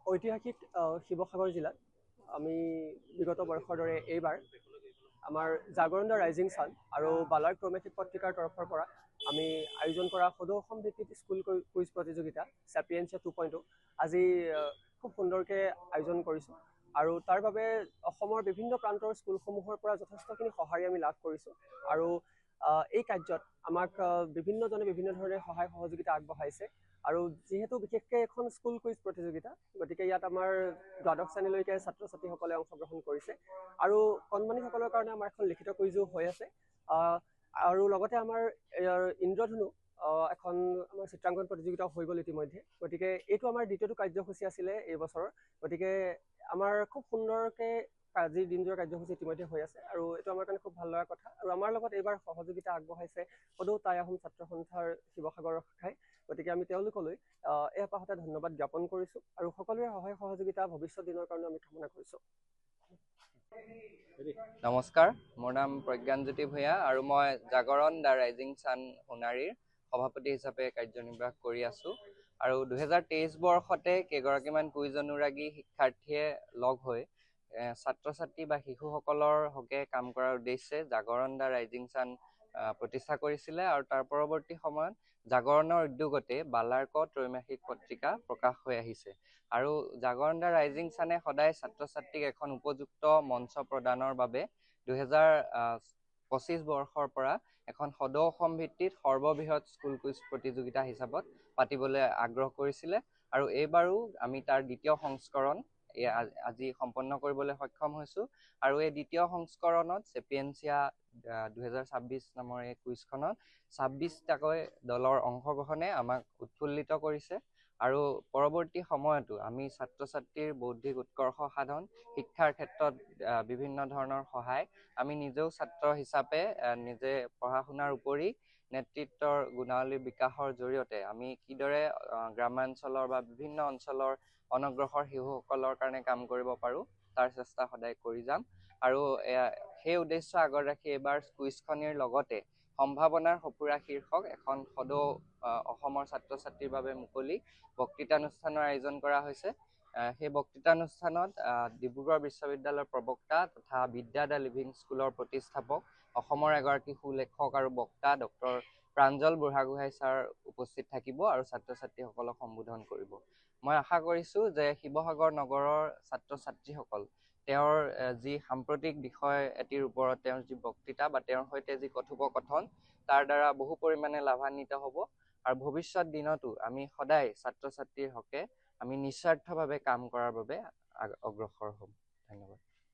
ঐতিহাসিক শিৱসাগৰ জিলাত আমি বিগত বৰ্ষৰ দৰে এইবাৰ আমাৰ জাগৰণ দ্য ৰাইজিং ছান আৰু বালাৰ ক্ৰমেটিক পত্ৰিকাৰ তৰফৰ পৰা আমি আয়োজন কৰা সদৌ অসম ভিত্তিক স্কুল কুইজ প্ৰতিযোগিতা চেপিয়েনছিয়া 2.0 আজি খুব সুন্দৰকৈ আয়োজন কৰিছোঁ আৰু তাৰ বাবে অসমৰ বিভিন্ন প্ৰান্তৰ স্কুলসমূহৰ পৰা যথেষ্টখিনি সঁহাৰি আমি লাভ কৰিছোঁ আৰু এই কাৰ্যত আমাক বিভিন্নজনে বিভিন্ন ধৰণে সহায় সহযোগিতা আগবঢ়াইছে আৰু যেহেতু বিশেষকৈ এখন স্কুল কুইজ প্ৰতিযোগিতা গতিকে ইয়াত আমাৰ দ্বাদশ শ্ৰেণীলৈকে ছাত্ৰ ছাত্ৰীসকলে অংশগ্ৰহণ কৰিছে আৰু কণমানিসকলৰ কাৰণে আমাৰ এখন লিখিত কুইজো হৈ আছে আৰু লগতে আমাৰ ইন্দ্ৰধনু এখন আমাৰ চিত্ৰাংকন প্ৰতিযোগিতা হৈ গ'ল ইতিমধ্যে গতিকে এইটো আমাৰ দ্বিতীয়টো কাৰ্যসূচী আছিলে এই বছৰৰ গতিকে আমাৰ খুব সুন্দৰকৈ আজিৰ দিনটোৰ কাৰ্যসূচী ইতিমধ্যে হৈ আছে আৰু এইটো আমাৰ কাৰণে খুব ভাল লগা কথা আৰু আমাৰ লগত এইবাৰ সহযোগিতা আগবঢ়াইছে সদৌ টাই আহোম ছাত্ৰ সন্থাৰ শিৱসাগৰৰ শাখাই গতিকে আমি তেওঁলোকলৈ এই আপাহতে ধন্যবাদ জ্ঞাপন কৰিছোঁ আৰু সকলোৰে সহায় সহযোগিতা ভৱিষ্যত দিনৰ কাৰণে আমি কামনা কৰিছোঁ। নমস্কাৰ, মোৰ নাম প্ৰজ্ঞানজ্যোতি ভূঞা আৰু মই জাগৰণ দ্য ৰাইজিং ছান সোণাৰীৰ সভাপতি হিচাপে কাৰ্যনিৰ্বাহ কৰি আছোঁ আৰু 2023 বৰ্ষতে কেইগৰাকীমান কুইজ অনুৰাগী শিক্ষাৰ্থীয়ে লগ হৈ ছাত্ৰ ছাত্ৰী বা শিশুসকলৰ হকে কাম কৰাৰ উদ্দেশ্যে জাগৰণ দ্য ৰাইজিং ছান প্ৰতিষ্ঠা কৰিছিলে আৰু তাৰ পৰৱৰ্তী সময়ত জাগৰণৰ উদ্যোগতে বালাৰ ক ত্ৰৈমাসিক পত্ৰিকা প্ৰকাশ হৈ আহিছে আৰু জাগৰণ দ্য ৰাইজিং ছানে সদায় ছাত্ৰ ছাত্ৰীক এখন উপযুক্ত মঞ্চ প্ৰদানৰ বাবে 2025 বৰ্ষৰ পৰা এখন সদৌ অসম ভিত্তিত সৰ্ববৃহৎ স্কুল কুইজ প্ৰতিযোগিতা হিচাপত পাতিবলৈ আগ্ৰহ কৰিছিলে আৰু এইবাৰো আমি তাৰ দ্বিতীয় সংস্কৰণ আজি সম্পন্ন কৰিবলৈ সক্ষম হৈছোঁ আৰু এই দ্বিতীয় সংস্কৰণত চেপিয়েনছিয়া 2026 নামৰ এই কুইজখনত 26টাকৈ দলৰ অংশগ্ৰহণে আমাক উৎফুল্লিত কৰিছে আৰু পৰৱৰ্তী সময়তো আমি ছাত্ৰ ছাত্ৰীৰ বৌদ্ধিক উৎকৰ্ষ সাধন শিক্ষাৰ ক্ষেত্ৰত বিভিন্ন ধৰণৰ সহায় আমি নিজেও ছাত্ৰ হিচাপে নিজে পঢ়া শুনাৰ উপৰি নেতৃত্বৰ গুণাৱলী বিকাশৰ জৰিয়তে আমি কিদৰে গ্ৰামাঞ্চলৰ বা বিভিন্ন অঞ্চলৰ অনগ্ৰসৰ শিশুসকলৰ কাৰণে কাম কৰিব পাৰোঁ তাৰ চেষ্টা সদায় কৰি যাম আৰু সেই উদ্দেশ্য আগত ৰাখি এইবাৰ কুইজখনিৰ লগতে সম্ভাৱনাৰ সঁফুৰা শীৰ্ষক এখন সদৌ অসমৰ ছাত্ৰ ছাত্ৰীৰ বাবে মুকলি বক্তৃতানুষ্ঠানৰ আয়োজন কৰা হৈছে। সেই বক্তৃতানুষ্ঠানত ডিব্ৰুগড় বিশ্ববিদ্যালয়ৰ প্ৰবক্তা তথা বিদ্যা দ্য লিভিং স্কুলৰ প্ৰতিষ্ঠাপক অসমৰ এগৰাকী সুলেখক আৰু বক্তা ডক্টৰ প্ৰাঞ্জল বুঢ়াগোহাঁই ছাৰ উপস্থিত থাকিব আৰু ছাত্ৰ ছাত্ৰীসকলক সম্বোধন কৰিব। মই আশা কৰিছোঁ যে শিৱসাগৰ নগৰৰ ছাত্ৰ ছাত্ৰীসকল তেওঁৰ যি সাম্প্ৰতিক বিষয় এটিৰ ওপৰত তেওঁৰ যি বক্তৃতা বা তেওঁৰ সৈতে যি কথোপকথন তাৰ দ্বাৰা বহু পৰিমাণে লাভান্বিত হ'ব আৰু ভৱিষ্যত দিনতো আমি সদায় ছাত্ৰ ছাত্ৰীৰ হকে আমি নিস্বাৰ্থভাৱে কাম কৰাৰ বাবে অগ্ৰসৰ হ'ম। ধন্যবাদ।